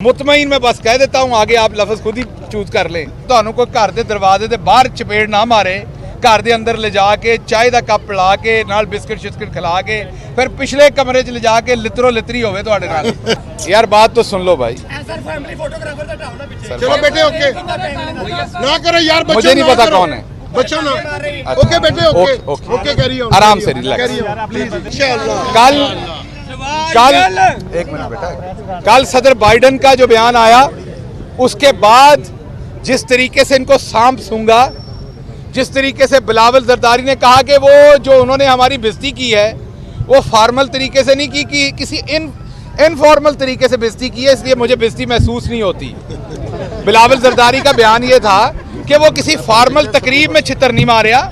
मुतमईन मैं बस कह देता हूँ, आगे आप लफ्ज़ खुद ही चूज कर लें। ਤੁਹਾਨੂੰ ਕੋਈ ਘਰ ਦੇ ਦਰਵਾਜ਼ੇ ਦੇ ਬਾਹਰ ਚਪੇੜ ਨਾ ਮਾਰੇ, ਘਰ ਦੇ ਅੰਦਰ ਲਿਜਾ ਕੇ ਚਾਹ ਦਾ ਕੱਪ ਪਿਲਾ ਕੇ ਨਾਲ ਬਿਸਕਟ ਸ਼ਿਸਕਟ ਖਿਲਾ ਕੇ ਫਿਰ ਪਿਛਲੇ ਕਮਰੇ 'ਚ ਲਿਜਾ ਕੇ ਲਿਤਰੋ ਲਿਤਰੀ ਹੋਵੇ ਤੁਹਾਡੇ ਨਾਲ। यार बात तो सुन लो भाई। चलो बेटे ओके ना करो यार, मुझे नहीं पता कौन है बच्चों ना ओके बेटे ओके ओके करिए आराम से रिलैक्स। कल एक मिनट बेटा, कल सदर बाइडन का जो बयान आया उसके बाद जिस तरीके से इनको सांप सूंघा, जिस तरीके से बिलावल जरदारी ने कहा कि वो जो उन्होंने हमारी बेइज्जती की है वो फॉर्मल तरीके से नहीं की कि किसी इनफॉर्मल तरीके से बेइज्जती की है, इसलिए मुझे बेइज्जती महसूस नहीं होती। बिलावल जरदारी का बयान ये था कि वो किसी फॉर्मल तकरीब में छितर नहीं मारिया,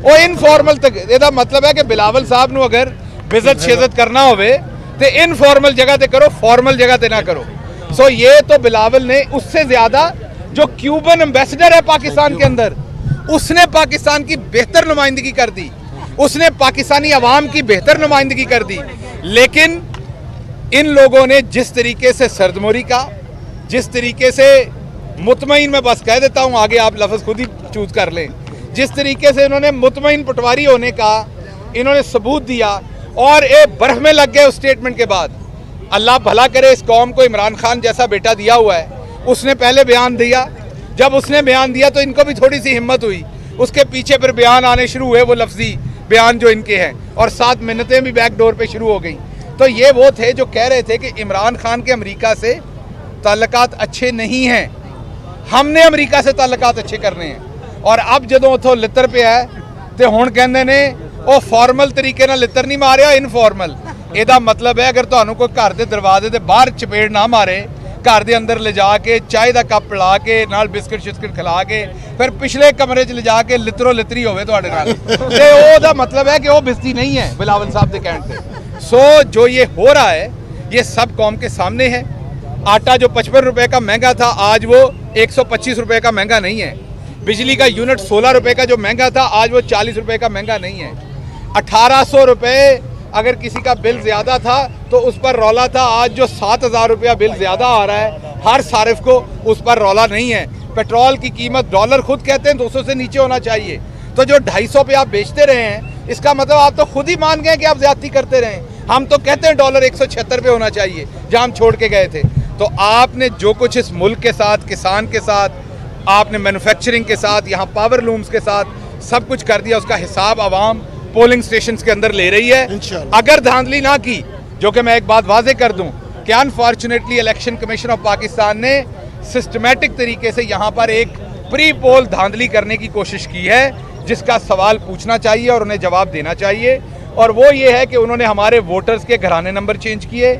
वो इनफॉर्मल ਇਹਦਾ मतलब है कि बिलावल साहब ਨੂੰ अगर बेइज्जत शेजत करना होवे तो इनफॉर्मल जगह ते करो, फॉर्मल जगह ते ना करो। सो ये तो बिलावल ने, उससे ज्यादा जो क्यूबन एम्बेसडर है पाकिस्तान के अंदर, उसने पाकिस्तान की बेहतर नुमाइंदगी कर दी, उसने पाकिस्तानी अवाम की बेहतर नुमाइंदगी कर दी। लेकिन इन लोगों ने जिस तरीके से सरदमोरी का, जिस तरीके से मुतमईन मैं बस कह देता हूँ, आगे आप लफ्ज़ खुद ही चूज कर लें, जिस तरीके से इन्होंने मुतमईन पटवारी होने का इन्होंने सबूत दिया और एक बर्फ में लग गए उस स्टेटमेंट के बाद। अल्लाह भला करे इस कौम को इमरान खान जैसा बेटा दिया हुआ है, उसने पहले बयान दिया, जब उसने बयान दिया तो इनको भी थोड़ी सी हिम्मत हुई, उसके पीछे फिर बयान आने शुरू हुए, वो लफ्जी बयान जो इनके हैं, और 7 मिन्नतें भी बैकडोर पे शुरू हो गई। तो ये वो थे जो कह रहे थे कि इमरान खान के अमेरिका से ताल्लुकात अच्छे नहीं हैं, हमने अमेरिका से ताल्लुकात अच्छे करने हैं। और अब जदों उथों लितर पे है तो हुण कहंदे ने ਉਹ ਫਾਰਮਲ ਤਰੀਕੇ ਨਾਲ ਲਿੱਤਰ ਨਹੀਂ ਮਾਰਿਆ, ਇਨਫਾਰਮਲ। ਇਹਦਾ ਮਤਲਬ ਹੈ ਅਗਰ ਤੁਹਾਨੂੰ ਕੋਈ ਘਰ ਦੇ ਦਰਵਾਜ਼ੇ ਦੇ ਬਾਹਰ ਚਪੇੜ ਨਾ ਮਾਰੇ, ਘਰ ਦੇ ਅੰਦਰ ਲਿਜਾ ਕੇ ਚਾਹ ਦਾ ਕੱਪ ਪਿਲਾ ਕੇ ਨਾਲ ਬਿਸਕਟ ਸ਼ਿਸਕਟ ਖਿਲਾ ਕੇ ਫਿਰ ਪਿਛਲੇ ਕਮਰੇ 'ਚ ਲਿਜਾ ਕੇ ਲਿਤਰੋ ਲਿਤਰੀ ਹੋਵੇ ਤੁਹਾਡੇ ਨਾਲ, ਤੇ ਉਹਦਾ मतलब है कि वो बेइज्जती नहीं है बिलावल साहब के कहने पे। सो जो ये हो रहा है ये सब कौम के सामने है। आटा जो 55 रुपए का महंगा था आज वो 125 रुपए का महंगा नहीं है। बिजली का यूनिट 16 रुपए का जो महंगा था आज वो 40 रुपए का महंगा नहीं है। 1800 रुपए अगर किसी का बिल ज़्यादा था तो उस पर रौला था, आज जो 7000 रुपया बिल ज़्यादा आ रहा है हर सारिफ को, उस पर रौला नहीं है। पेट्रोल की कीमत डॉलर खुद कहते हैं 200 से नीचे होना चाहिए, तो जो 250 पे आप बेचते रहे हैं इसका मतलब आप तो खुद ही मान गए कि आप ज़्यादती करते रहे। हम तो कहते हैं डॉलर 176 पे होना चाहिए जहाँ हम छोड़ के गए थे। तो आपने जो कुछ इस मुल्क के साथ, किसान के साथ, आपने मैन्युफैक्चरिंग के साथ, यहाँ पावर लूम्स के साथ सब कुछ कर दिया, उसका हिसाब आवाम पोलिंग स्टेशंस के अंदर ले रही है। अगर धांधली ना की, जो कि मैं एक बात वाजे कर दूं कि unfortunately election commission of Pakistan ने सिस्टमैटिक तरीके से यहाँ पर एक प्री पोल धांधली करने की कोशिश की है, जिसका सवाल पूछना चाहिए और उन्हें जवाब देना चाहिए। और वो ये है कि उन्होंने हमारे वोटर्स के घराने नंबर चेंज किए,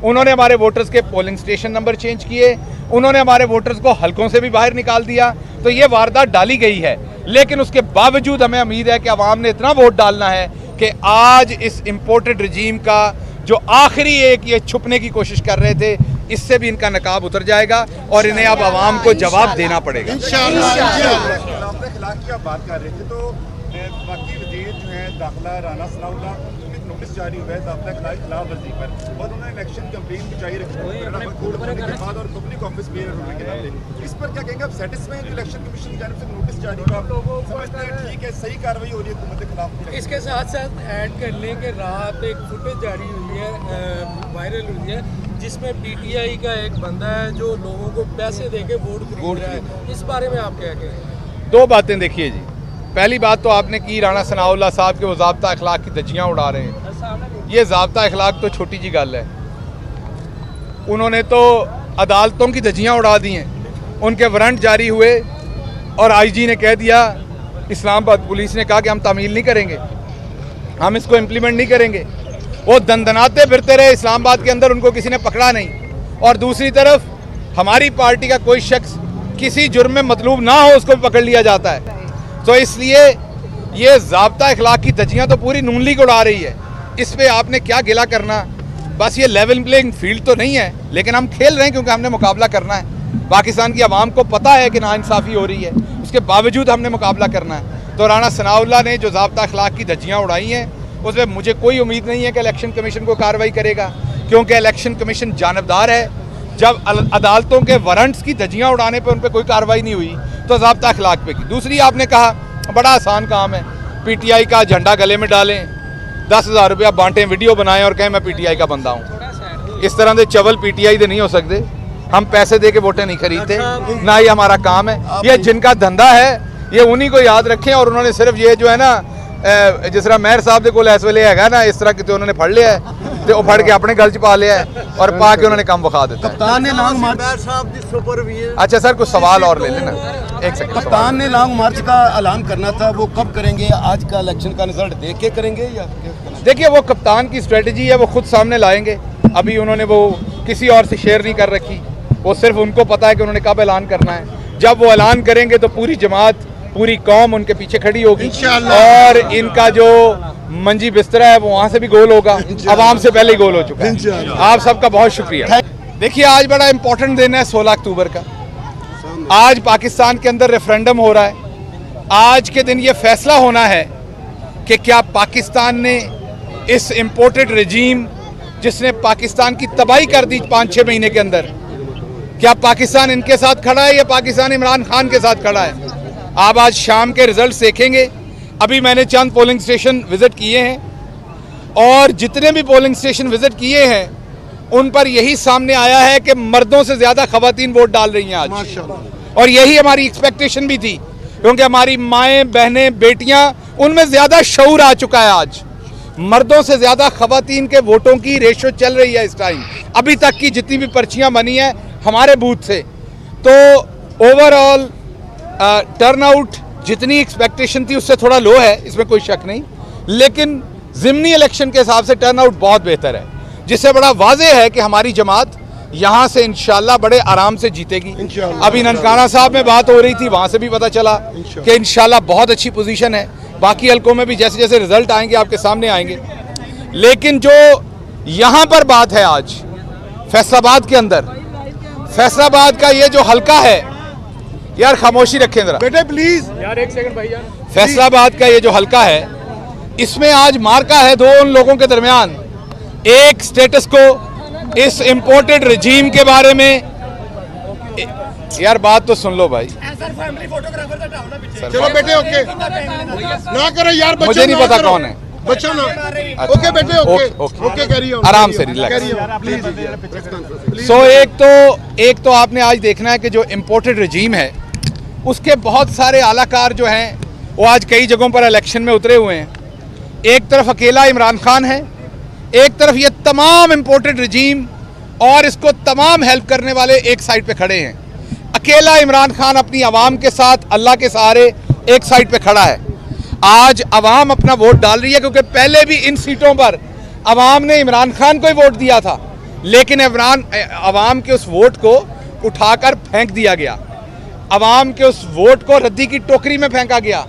उन्होंने हमारे वोटर्स के पोलिंग स्टेशन नंबर चेंज किए, उन्होंने हमारे वोटर्स को हलकों से भी बाहर निकाल दिया। तो ये वारदात डाली गई है, लेकिन उसके बावजूद हमें उम्मीद है कि अवाम ने इतना वोट डालना है कि आज इस इम्पोर्टेड रजीम का जो आखिरी एक ये छुपने की कोशिश कर रहे थे, इससे भी इनका नकाब उतर जाएगा और इन्हें अब अवाम को जवाब देना पड़ेगा। बात कर रहे थे तो बाकी वजीर जो है दाखिला राना सनाउल्लाह, नोटिस जारी हुआ है दाखिला खिलाफ वर्जी पर, और उन्होंने इलेक्शन कैंपेन भी जारी रखी के बाद और पब्लिक ऑफिस क्लियर होने के नाते इस पर क्या कहेंगे आप? सेटिस्फाइड इलेक्शन कमीशन की जानिब से नोटिस जारी हुआ, समझते हैं ठीक है, सही कार्रवाई हो रही है हुकूमत के खिलाफ? इसके साथ साथ ऐड कर लें कि रात एक फुटेज जारी हुई है, वायरल हुई है, जिसमें PTI का एक बंदा है जो लोगों को पैसे दे के वोट खरीद रहा है। इस बारे में आप क्या कहें? दो बातें देखिए जी। पहली बात तो आपने की राना सनाउल्लाह साहब के वो ज़ाब्ता अखलाक की धज्जियाँ उड़ा रहे हैं। ये ज़ाब्ता अखलाक तो छोटी जी गल है, उन्होंने तो अदालतों की धज्जियाँ उड़ा दी हैं, उनके वारंट जारी हुए और IG ने कह दिया, इस्लामाबाद पुलिस ने कहा कि हम तामील नहीं करेंगे, हम इसको इम्प्लीमेंट नहीं करेंगे। वो दंदनाते फिरते रहे इस्लामाबाद के अंदर, उनको किसी ने पकड़ा नहीं। और दूसरी तरफ हमारी पार्टी का कोई शख्स किसी जुर्म में मतलूब ना हो उसको भी पकड़ लिया जाता है। तो इसलिए ये ज़ाब्ता अखलाक की धज्जियाँ तो पूरी नून लीग उड़ा रही है, इस पर आपने क्या गिला करना? बस ये लेवल प्लेइंग फील्ड तो नहीं है, लेकिन हम खेल रहे हैं क्योंकि हमने मुकाबला करना है। पाकिस्तान की आवाम को पता है कि नाइंसाफ़ी हो रही है, उसके बावजूद हमने मुकाबला करना है। तो राना सनाउल्लाह ने जो ज़ाब्ता अखलाक की धज्जियाँ उड़ाई हैं उसमें मुझे कोई उम्मीद नहीं है कि इलेक्शन कमीशन को कार्रवाई करेगा, क्योंकि इलेक्शन कमीशन जानबदार है। जब अदालतों के वारंट्स की धज्जियां उड़ाने पे उन पे कोई कार्रवाई नहीं हुई तो ज़ाब्ता अखलाक पे की। दूसरी आपने कहा बड़ा आसान काम है, पीटीआई का झंडा गले में डालें, 10,000 रुपया बांटें, वीडियो बनाएं और कहें मैं पीटीआई का बंदा हूँ। इस तरह से चवल पीटीआई दे नहीं हो सकते। हम पैसे दे के वोटें नहीं खरीदते, ना ये हमारा काम है। ये जिनका धंधा है ये उन्हीं को याद रखें। और उन्होंने सिर्फ ये जो है ना जिस तरह मेयर साहब के कोल इस वेले है ना, इस तरह कितने उन्होंने फड़ लिया है तो वो फड़ के अपने गल च पा लिया है और पा के उन्होंने काम बखा देता है। कप्तान ने लॉन्ग मार्च अच्छा सर कुछ सवाल और ले लेना, एक सेकंड। कप्तान ने लॉन्ग मार्च का ऐलान करना था, वो कब करेंगे? आज का इलेक्शन का रिजल्ट देख के करेंगे या देखिए वो कप्तान की स्ट्रेटजी है, वो खुद सामने लाएंगे। अभी उन्होंने वो किसी और से शेयर नहीं कर रखी, वो सिर्फ उनको पता है कि उन्होंने कब ऐलान करना है। जब वो ऐलान करेंगे तो पूरी जमात, पूरी कौम उनके पीछे खड़ी होगी और इनका जो मंजी बिस्तरा है वो वहाँ से भी गोल होगा, आवाम से पहले ही गोल हो चुका है। आप सबका बहुत शुक्रिया। देखिए आज बड़ा इंपॉर्टेंट दिन है 16 अक्टूबर का। आज पाकिस्तान के अंदर रेफरेंडम हो रहा है। आज के दिन ये फैसला होना है कि क्या पाकिस्तान ने इस इम्पोर्टेड रजीम जिसने पाकिस्तान की तबाही कर दी 5-6 महीने के अंदर, क्या पाकिस्तान इनके साथ खड़ा है या पाकिस्तान इमरान खान के साथ खड़ा है? आप आज शाम के रिजल्ट देखेंगे। अभी मैंने चंद पोलिंग स्टेशन विजिट किए हैं और जितने भी पोलिंग स्टेशन विजिट किए हैं उन पर यही सामने आया है कि मर्दों से ज्यादा खवातीन वोट डाल रही हैं आज। और यही हमारी एक्सपेक्टेशन भी थी, क्योंकि हमारी माएँ, बहनें, बेटियां, उनमें ज्यादा शऊर आ चुका है। आज मर्दों से ज्यादा खवातीन के वोटों की रेशो चल रही है इस टाइम। अभी तक की जितनी भी पर्चियां बनी है हमारे बूथ से, तो ओवरऑल टर्नआउट जितनी एक्सपेक्टेशन थी उससे थोड़ा लो है, इसमें कोई शक नहीं। लेकिन ज़िमनी इलेक्शन के हिसाब से टर्नआउट बहुत बेहतर है, जिससे बड़ा वाज़ेह है कि हमारी जमात यहाँ से इंशाल्लाह बड़े आराम से जीतेगी। अभी ननकाना साहब में बात हो रही थी, वहाँ से भी पता चला कि इंशाल्लाह बहुत अच्छी पोजीशन है। बाकी हल्कों में भी जैसे जैसे रिजल्ट आएंगे आपके सामने आएंगे। लेकिन जो यहाँ पर बात है आज फैसलाबाद के अंदर, फैसलाबाद का ये जो हल्का है, यार खामोशी रखें जरा बेटे प्लीज यार, एक सेकंड भैया। फैसलाबाद का ये जो हल्का है इसमें आज मार्का है दो उन लोगों के दरमियान, एक स्टेटस को इस इंपोर्टेड रजीम के बारे में। यार बात तो सुन लो भाई। चलो बेटे ओके ना करो यार, मुझे नहीं पता कौन है बच्चों ना। ओके बेटे ओके करिए, आराम से रिलैक्स। सो एक तो आपने आज देखना है कि जो इंपोर्टेड रजीम है उसके बहुत सारे आलाकार जो हैं वो आज कई जगहों पर इलेक्शन में उतरे हुए हैं। एक तरफ अकेला इमरान खान है, एक तरफ ये तमाम इंपोर्टेड रजीम और इसको तमाम हेल्प करने वाले एक साइड पे खड़े हैं। अकेला इमरान खान अपनी आवाम के साथ अल्लाह के सहारे एक साइड पे खड़ा है। आज आवाम अपना वोट डाल रही है, क्योंकि पहले भी इन सीटों पर आवाम ने इमरान खान को ही वोट दिया था, लेकिन आवाम के उस वोट को उठाकर फेंक दिया गया, आवाम के उस वोट को रद्दी की टोकरी में फेंका गया,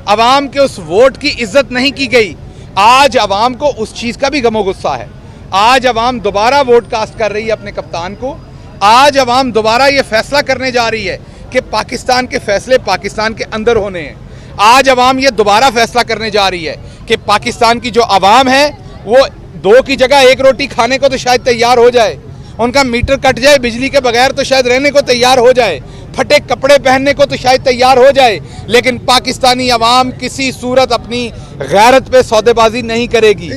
आवाम के उस वोट की इज्जत नहीं की गई। आज आवाम को उस चीज़ का भी गमो गुस्सा है। आज आवाम दोबारा वोट कास्ट कर रही है अपने कप्तान को। आज आवाम दोबारा ये फैसला करने जा रही है कि पाकिस्तान के फैसले पाकिस्तान के अंदर होने हैं। आज आवाम ये दोबारा फैसला करने जा रही है कि पाकिस्तान की जो आवाम है वो 2 की जगह 1 रोटी खाने को तो शायद तैयार हो जाए, उनका मीटर कट जाए बिजली के बगैर तो शायद रहने को तैयार हो जाए, फटे कपड़े पहनने को तो शायद तैयार हो जाए, लेकिन पाकिस्तानी आवाम किसी सूरत अपनी गैरत पे सौदेबाजी नहीं करेगी।